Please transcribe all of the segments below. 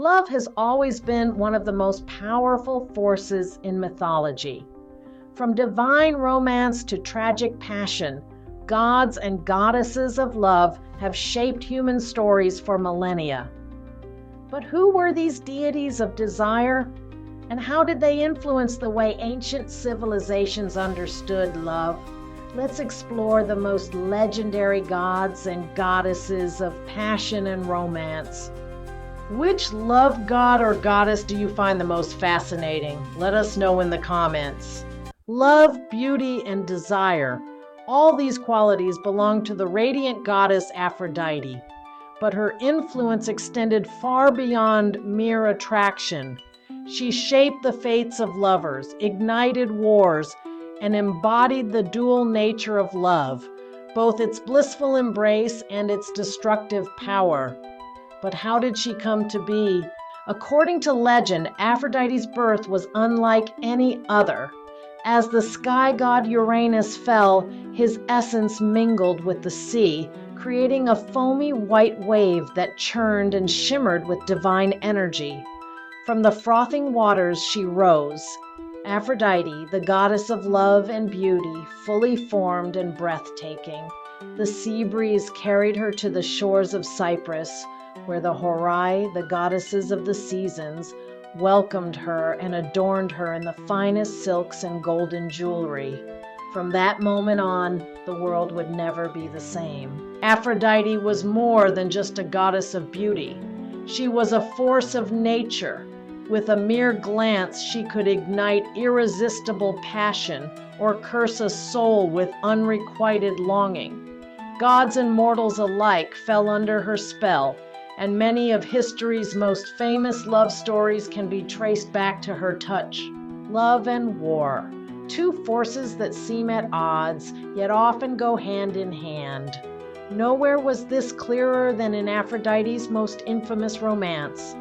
Love has always been one of the most powerful forces in mythology. From divine romance to tragic passion, gods and goddesses of love have shaped human stories for millennia. But who were these deities of desire? And how did they influence the way ancient civilizations understood love? Let's explore the most legendary gods and goddesses of passion and romance. Which love god or goddess do you find the most fascinating? Let us know in the comments. Love, beauty, and desire. All these qualities belong to the radiant goddess Aphrodite, but her influence extended far beyond mere attraction. She shaped the fates of lovers, ignited wars, and embodied the dual nature of love, both its blissful embrace and its destructive power. But how did she come to be? According to legend, Aphrodite's birth was unlike any other. As the sky god Uranus fell, his essence mingled with the sea, creating a foamy white wave that churned and shimmered with divine energy. From the frothing waters she rose. Aphrodite, the goddess of love and beauty, fully formed and breathtaking. The sea breeze carried her to the shores of Cyprus, where the Horai, the goddesses of the seasons, welcomed her and adorned her in the finest silks and golden jewelry. From that moment on, the world would never be the same. Aphrodite was more than just a goddess of beauty. She was a force of nature. With a mere glance, she could ignite irresistible passion or curse a soul with unrequited longing. Gods and mortals alike fell under her spell, and many of history's most famous love stories can be traced back to her touch. Love and war, two forces that seem at odds, yet often go hand in hand. Nowhere was this clearer than in Aphrodite's most infamous romance.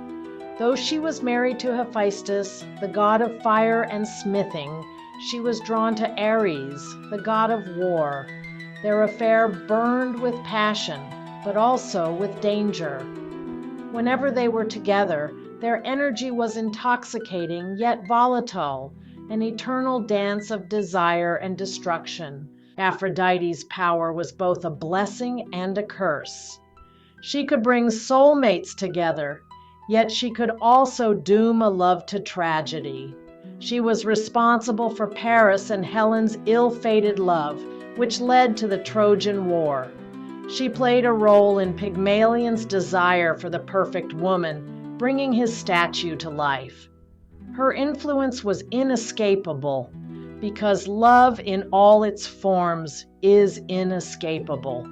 Though she was married to Hephaestus, the god of fire and smithing, she was drawn to Ares, the god of war. Their affair burned with passion, but also with danger. Whenever they were together, their energy was intoxicating yet volatile, an eternal dance of desire and destruction. Aphrodite's power was both a blessing and a curse. She could bring soulmates together, yet she could also doom a love to tragedy. She was responsible for Paris and Helen's ill-fated love, which led to the Trojan War. She played a role in Pygmalion's desire for the perfect woman, bringing his statue to life. Her influence was inescapable, because love in all its forms is inescapable.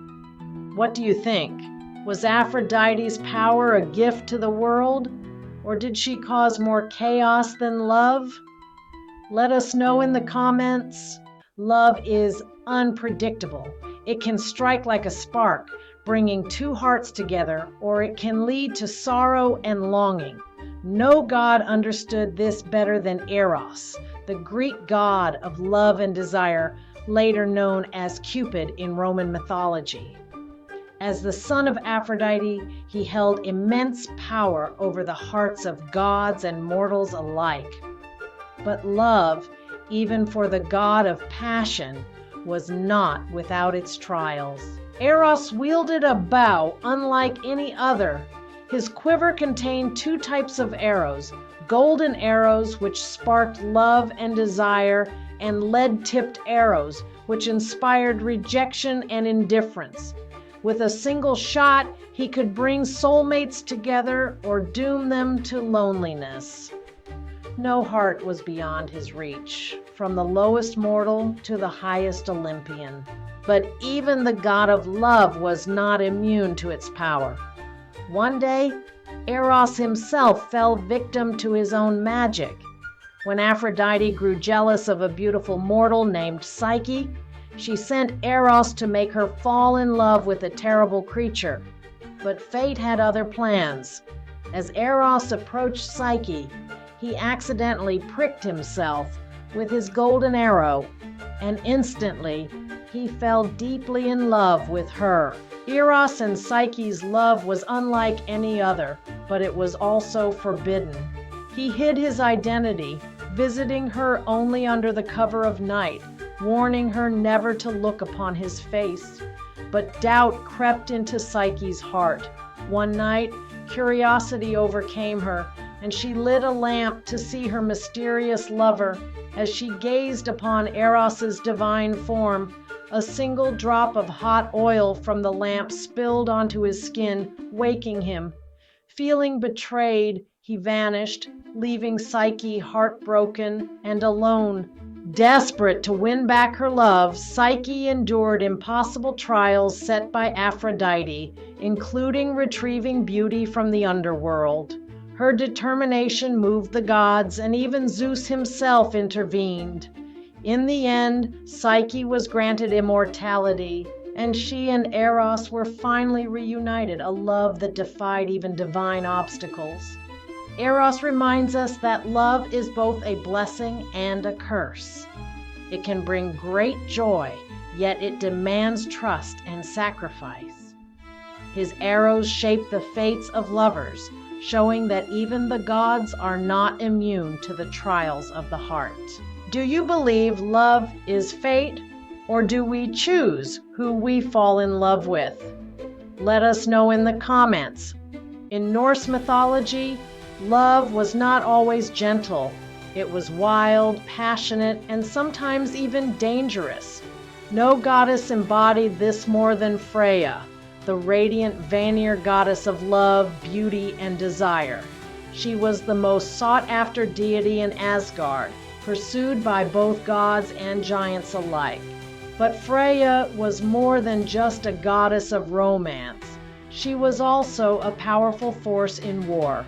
What do you think? Was Aphrodite's power a gift to the world, or did she cause more chaos than love? Let us know in the comments. Love is unpredictable. It can strike like a spark, bringing two hearts together, or it can lead to sorrow and longing. No god understood this better than Eros, the Greek god of love and desire, later known as Cupid in Roman mythology. As the son of Aphrodite, he held immense power over the hearts of gods and mortals alike. But love, even for the god of passion, was not without its trials. Eros wielded a bow unlike any other. His quiver contained two types of arrows, golden arrows, which sparked love and desire, and lead-tipped arrows, which inspired rejection and indifference. With a single shot, he could bring soulmates together or doom them to loneliness. No heart was beyond his reach, from the lowest mortal to the highest Olympian. But even the god of love was not immune to its power. One day, Eros himself fell victim to his own magic. When Aphrodite grew jealous of a beautiful mortal named Psyche, she sent Eros to make her fall in love with a terrible creature. But fate had other plans. As Eros approached Psyche, he accidentally pricked himself with his golden arrow, and instantly he fell deeply in love with her. Eros and Psyche's love was unlike any other. but it was also forbidden. He hid his identity, visiting her only under the cover of night, warning her never to look upon his face. But doubt crept into Psyche's heart. One night, curiosity overcame her, and she lit a lamp to see her mysterious lover. As she gazed upon Eros's divine form, a single drop of hot oil from the lamp spilled onto his skin, waking him. Feeling betrayed, he vanished, leaving Psyche heartbroken and alone. Desperate to win back her love, Psyche endured impossible trials set by Aphrodite, including retrieving beauty from the underworld. Her determination moved the gods, and even Zeus himself intervened. In the end, Psyche was granted immortality, and she and Eros were finally reunited, a love that defied even divine obstacles. Eros reminds us that love is both a blessing and a curse. It can bring great joy, yet it demands trust and sacrifice. His arrows shape the fates of lovers, showing that even the gods are not immune to the trials of the heart. Do you believe love is fate, or do we choose who we fall in love with? Let us know in the comments. In Norse mythology, love was not always gentle. It was wild, passionate, and sometimes even dangerous. No goddess embodied this more than Freyja, the radiant Vanir goddess of love, beauty, and desire. She was the most sought-after deity in Asgard, pursued by both gods and giants alike. But Freyja was more than just a goddess of romance. She was also a powerful force in war,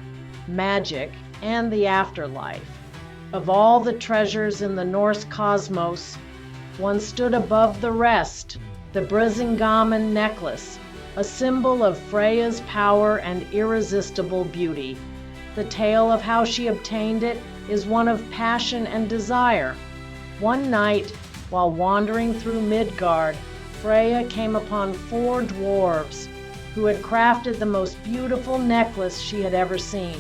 magic, and the afterlife. Of all the treasures in the Norse cosmos, one stood above the rest, the Brisingamen necklace, a symbol of Freyja's power and irresistible beauty. The tale of how she obtained it is one of passion and desire. One night, while wandering through Midgard, Freyja came upon 4 dwarves who had crafted the most beautiful necklace she had ever seen.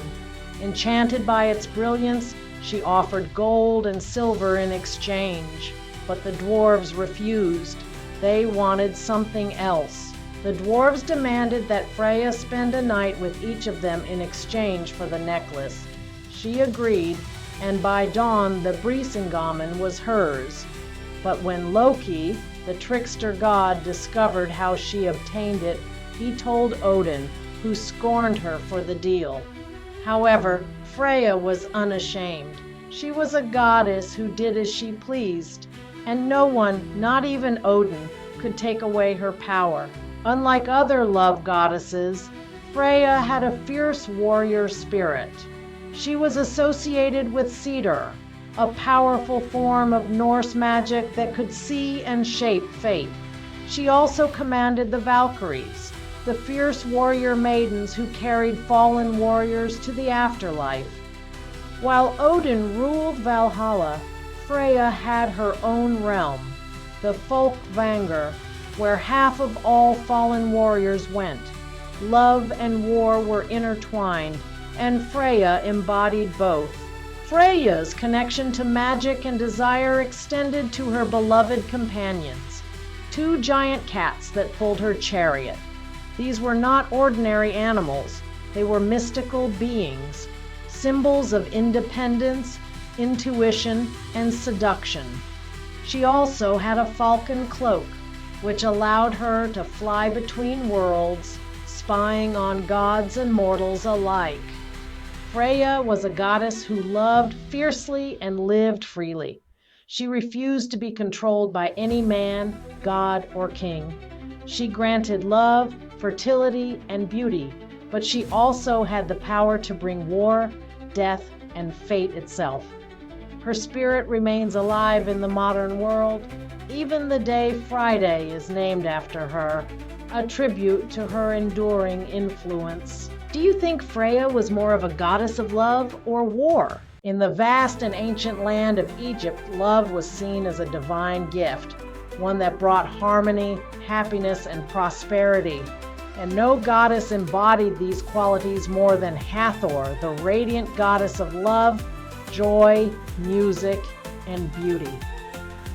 Enchanted by its brilliance, she offered gold and silver in exchange, but the dwarves refused. They wanted something else. The dwarves demanded that Freyja spend a night with each of them in exchange for the necklace. She agreed, and by dawn the Brisingamen was hers. But when Loki, the trickster god, discovered how she obtained it, he told Odin, who scorned her for the deal. However, Freyja was unashamed. She was a goddess who did as she pleased, and no one, not even Odin, could take away her power. Unlike other love goddesses, Freyja had a fierce warrior spirit. She was associated with Cedar, a powerful form of Norse magic that could see and shape fate. She also commanded the Valkyries, the fierce warrior maidens who carried fallen warriors to the afterlife. While Odin ruled Valhalla, Freyja had her own realm, the Folkvangr, where half of all fallen warriors went. Love and war were intertwined, and Freyja embodied both. Freyja's connection to magic and desire extended to her beloved companions, 2 giant cats that pulled her chariot. These were not ordinary animals. They were mystical beings, symbols of independence, intuition, and seduction. She also had a falcon cloak, which allowed her to fly between worlds, spying on gods and mortals alike. Freyja was a goddess who loved fiercely and lived freely. She refused to be controlled by any man, god, or king. She granted love, fertility, and beauty, but she also had the power to bring war, death, and fate itself. Her spirit remains alive in the modern world. Even the day Friday is named after her, a tribute to her enduring influence. Do you think Freyja was more of a goddess of love or war? In the vast and ancient land of Egypt, love was seen as a divine gift, one that brought harmony, happiness, and prosperity. and no goddess embodied these qualities more than Hathor, the radiant goddess of love, joy, music, and beauty.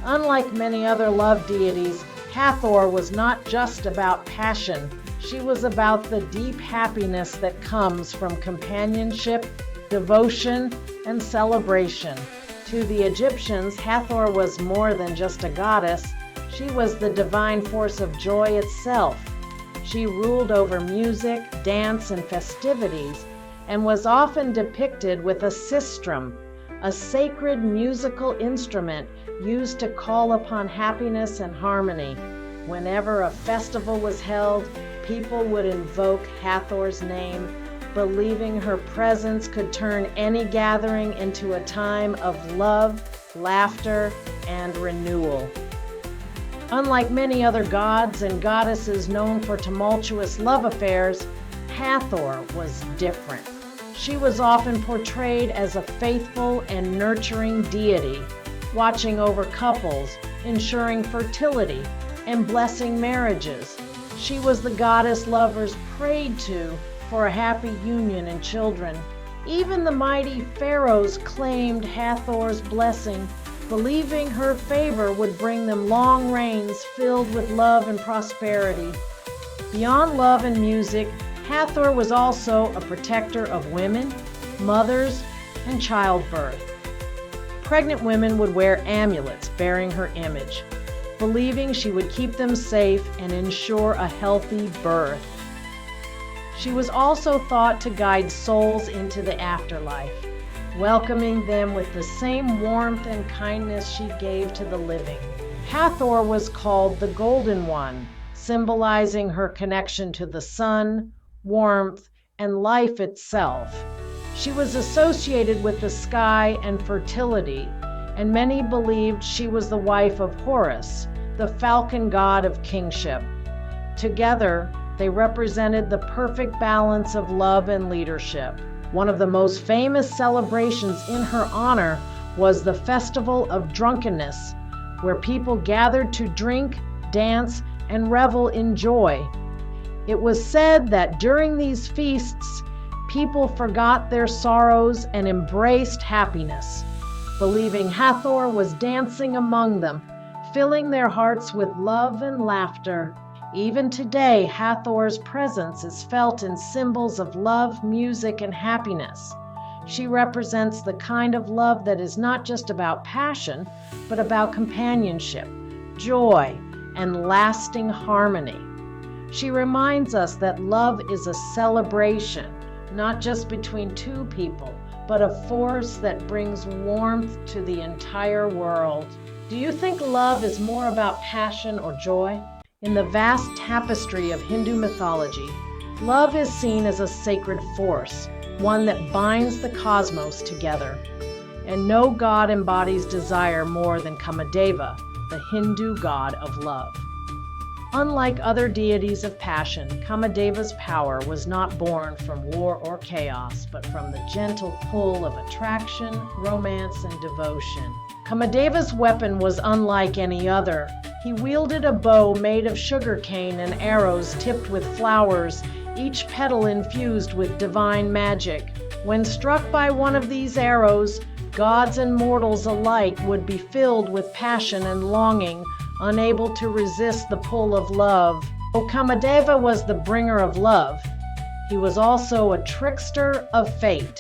Unlike many other love deities, Hathor was not just about passion. She was about the deep happiness that comes from companionship, devotion, and celebration. To the Egyptians, Hathor was more than just a goddess. She was the divine force of joy itself. She ruled over music, dance, and festivities, and was often depicted with a sistrum, a sacred musical instrument used to call upon happiness and harmony. Whenever a festival was held, people would invoke Hathor's name, believing her presence could turn any gathering into a time of love, laughter, and renewal. Unlike many other gods and goddesses known for tumultuous love affairs, Hathor was different. She was often portrayed as a faithful and nurturing deity, watching over couples, ensuring fertility, and blessing marriages. She was the goddess lovers prayed to for a happy union and children. Even the mighty pharaohs claimed Hathor's blessing, believing her favor would bring them long reigns filled with love and prosperity. Beyond love and music, Hathor was also a protector of women, mothers, and childbirth. Pregnant women would wear amulets bearing her image, believing she would keep them safe and ensure a healthy birth. She was also thought to guide souls into the afterlife, welcoming them with the same warmth and kindness she gave to the living. Hathor was called the Golden One, symbolizing her connection to the sun, warmth, and life itself. She was associated with the sky and fertility, and many believed she was the wife of Horus, the falcon god of kingship. Together, they represented the perfect balance of love and leadership. One of the most famous celebrations in her honor was the Festival of Drunkenness, where people gathered to drink, dance, and revel in joy. It was said that during these feasts, people forgot their sorrows and embraced happiness, believing Hathor was dancing among them, filling their hearts with love and laughter. Even today, Hathor's presence is felt in symbols of love, music, and happiness. She represents the kind of love that is not just about passion, but about companionship, joy, and lasting harmony. She reminds us that love is a celebration, not just between two people, but a force that brings warmth to the entire world. Do you think love is more about passion or joy? In the vast tapestry of Hindu mythology, love is seen as a sacred force, one that binds the cosmos together. And no god embodies desire more than Kamadeva, the Hindu god of love. Unlike other deities of passion, Kamadeva's power was not born from war or chaos, but from the gentle pull of attraction, romance, and devotion. Kamadeva's weapon was unlike any other. He wielded a bow made of sugarcane and arrows tipped with flowers, each petal infused with divine magic. When struck by one of these arrows, gods and mortals alike would be filled with passion and longing, unable to resist the pull of love. Though Kamadeva was the bringer of love, he was also a trickster of fate.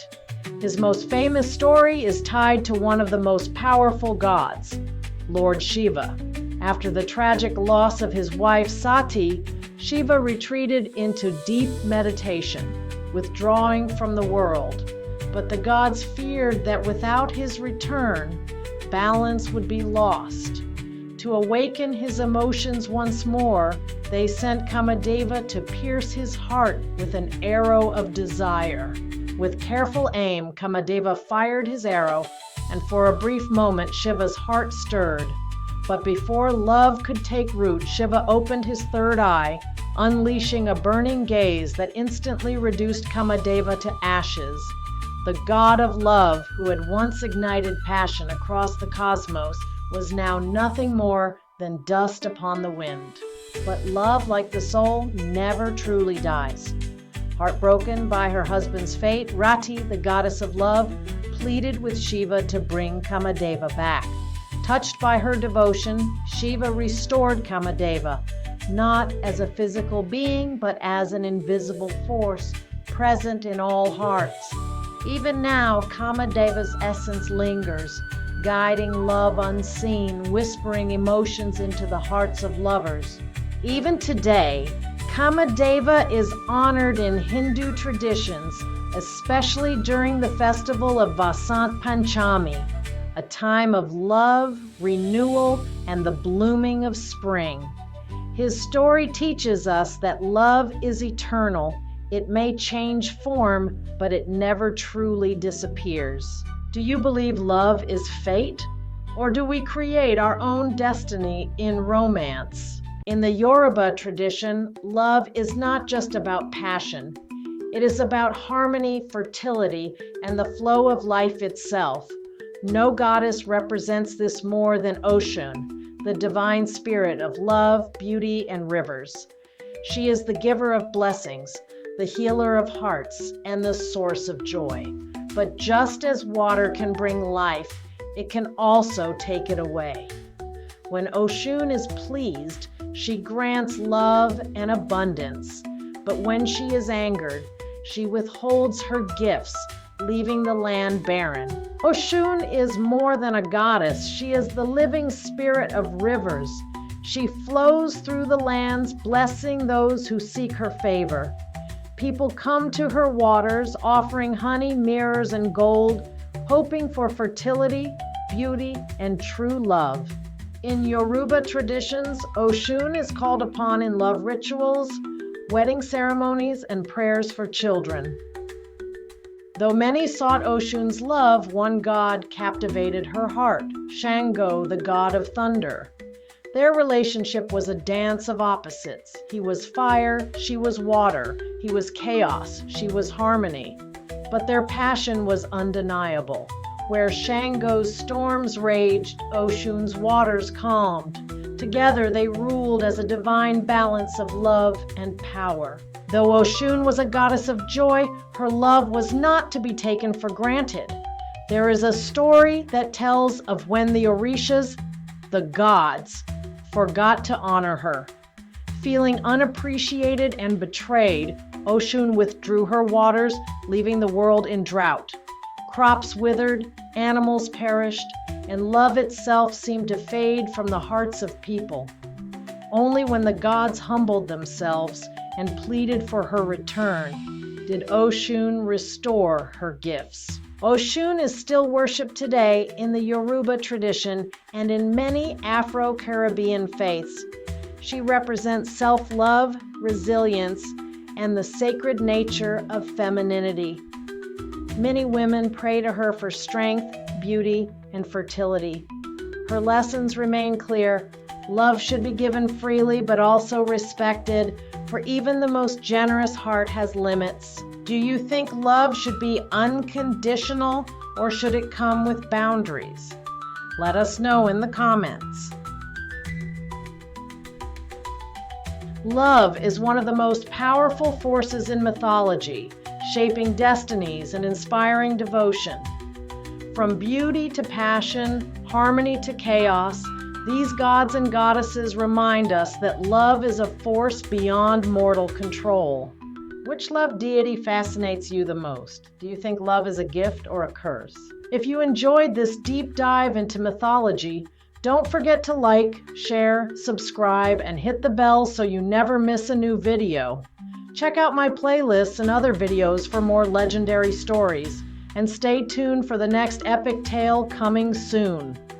His most famous story is tied to one of the most powerful gods, Lord Shiva. After the tragic loss of his wife Sati, Shiva retreated into deep meditation, withdrawing from the world. But the gods feared that without his return, balance would be lost. To awaken his emotions once more, they sent Kamadeva to pierce his heart with an arrow of desire. With careful aim, Kamadeva fired his arrow, and for a brief moment Shiva's heart stirred. But before love could take root, Shiva opened his third eye, unleashing a burning gaze that instantly reduced Kamadeva to ashes. The god of love, who had once ignited passion across the cosmos, was now nothing more than dust upon the wind. But love, like the soul, never truly dies. Heartbroken by her husband's fate, Rati, the goddess of love, pleaded with Shiva to bring Kamadeva back. Touched by her devotion, Shiva restored Kamadeva, not as a physical being, but as an invisible force present in all hearts. Even now, Kamadeva's essence lingers, guiding love unseen, whispering emotions into the hearts of lovers. Even today, Kamadeva is honored in Hindu traditions, especially during the festival of Vasant Panchami, a time of love, renewal, and the blooming of spring. His story teaches us that love is eternal. It may change form, but it never truly disappears. Do you believe love is fate? Or do we create our own destiny in romance? In the Yoruba tradition, love is not just about passion. It is about harmony, fertility, and the flow of life itself. No goddess represents this more than Oshun, the divine spirit of love, beauty, and rivers. She is the giver of blessings, the healer of hearts, and the source of joy. But just as water can bring life, it can also take it away. When Oshun is pleased, she grants love and abundance. But when she is angered, she withholds her gifts, leaving the land barren. Oshun is more than a goddess. She is the living spirit of rivers. She flows through the lands, blessing those who seek her favor. People come to her waters, offering honey, mirrors, and gold, hoping for fertility, beauty, and true love. In Yoruba traditions, Oshun is called upon in love rituals, wedding ceremonies, and prayers for children. Though many sought Oshun's love, one god captivated her heart, Shango, the god of thunder. Their relationship was a dance of opposites. He was fire, she was water. He was chaos, she was harmony. But their passion was undeniable. Where Shango's storms raged, Oshun's waters calmed. Together they ruled as a divine balance of love and power. Though Oshun was a goddess of joy, her love was not to be taken for granted. There is a story that tells of when the Orishas, the gods, forgot to honor her. Feeling unappreciated and betrayed, Oshun withdrew her waters, leaving the world in drought. Crops withered, animals perished, and love itself seemed to fade from the hearts of people. Only when the gods humbled themselves and pleaded for her return did Oshun restore her gifts. Oshun is still worshipped today in the Yoruba tradition and in many Afro-Caribbean faiths. She represents self-love, resilience, and the sacred nature of femininity. Many women pray to her for strength, beauty, and fertility. Her lessons remain clear. Love should be given freely, but also respected, for even the most generous heart has limits. Do you think love should be unconditional, or should it come with boundaries? Let us know in the comments. Love is one of the most powerful forces in mythology, shaping destinies and inspiring devotion. From beauty to passion, harmony to chaos, these gods and goddesses remind us that love is a force beyond mortal control. Which love deity fascinates you the most? Do you think love is a gift or a curse? If you enjoyed this deep dive into mythology, don't forget to like, share, subscribe, and hit the bell so you never miss a new video. Check out my playlists and other videos for more legendary stories, and stay tuned for the next epic tale coming soon.